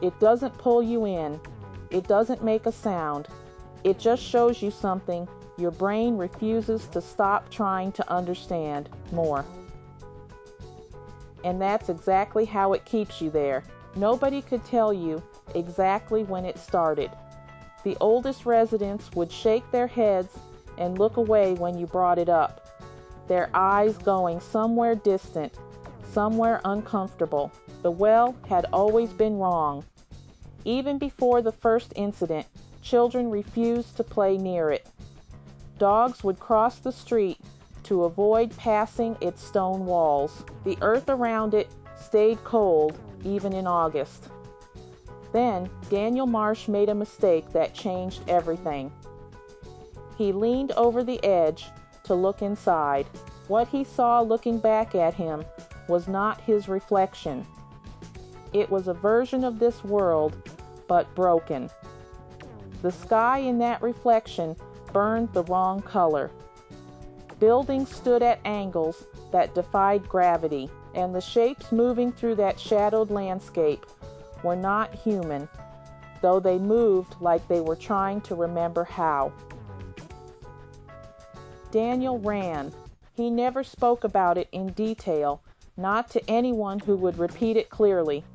It doesn't pull you in. It doesn't make a sound. It just shows you something your brain refuses to stop trying to understand more. And that's exactly how it keeps you there. Nobody could tell you exactly when it started. The oldest residents would shake their heads and look away when you brought it up, their eyes going somewhere distant, somewhere uncomfortable. The well had always been wrong. Even before the first incident, children refused to play near it. Dogs would cross the street to avoid passing its stone walls. The earth around it stayed cold even in August. Then Daniel Marsh made a mistake that changed everything. He leaned over the edge to look inside. What he saw looking back at him was not his reflection. It was a version of this world, but broken. The sky in that reflection burned the wrong color. Buildings stood at angles that defied gravity, and the shapes moving through that shadowed landscape were not human, though they moved like they were trying to remember how. Daniel ran. He never spoke about it in detail, not to anyone who would repeat it clearly.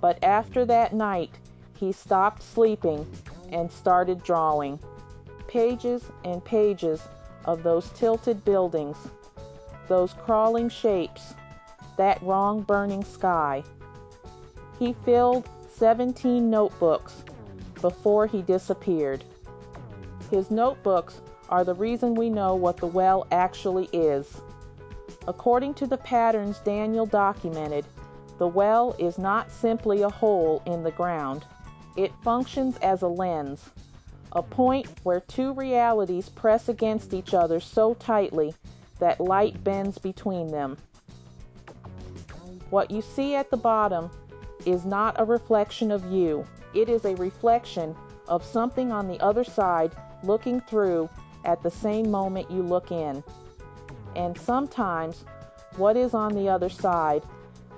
But after that night, he stopped sleeping and started drawing. Pages and pages of those tilted buildings, those crawling shapes, that wrong burning sky. He filled 17 notebooks before he disappeared. His notebooks are the reason we know what the well actually is. According to the patterns Daniel documented, the well is not simply a hole in the ground. It functions as a lens, a point where two realities press against each other so tightly that light bends between them. What you see at the bottom is not a reflection of you. It is a reflection of something on the other side looking through at the same moment you look in. And sometimes what is on the other side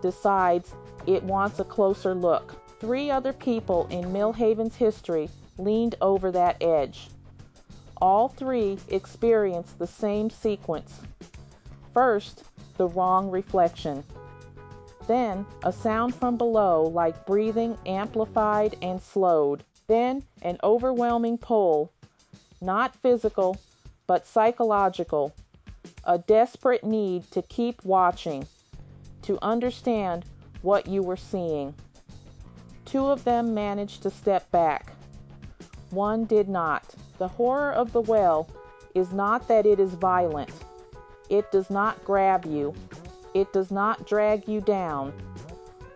decides it wants a closer look. 3 other people in Millhaven's history leaned over that edge. All 3 experienced the same sequence. First, the wrong reflection. Then, a sound from below like breathing amplified and slowed. Then, an overwhelming pull, not physical, but psychological. A desperate need to keep watching, to understand what you were seeing. 2 of them managed to step back. 1 did not. The horror of the well is not that it is violent. It does not grab you. It does not drag you down.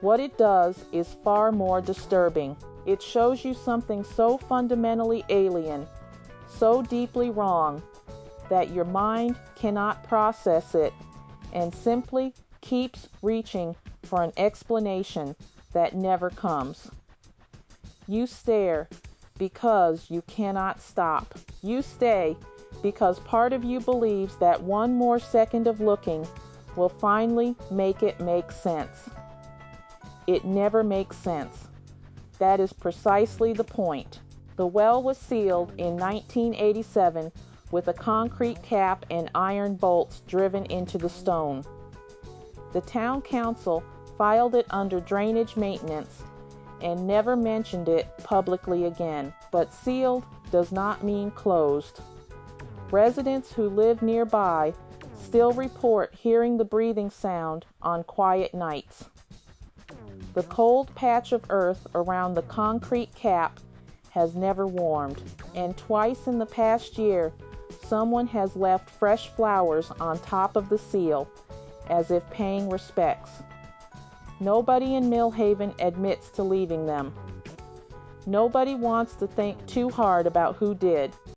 What it does is far more disturbing. It shows you something so fundamentally alien, so deeply wrong, that your mind cannot process it and simply keeps reaching for an explanation that never comes. You stare because you cannot stop. You stay because part of you believes that one more second of looking will finally make it make sense. It never makes sense. That is precisely the point. The well was sealed in 1987 with a concrete cap and iron bolts driven into the stone. The town council filed it under drainage maintenance and never mentioned it publicly again. But sealed does not mean closed. Residents who live nearby still report hearing the breathing sound on quiet nights. The cold patch of earth around the concrete cap has never warmed, and twice in the past year, someone has left fresh flowers on top of the seal, as if paying respects. Nobody in Millhaven admits to leaving them. Nobody wants to think too hard about who did.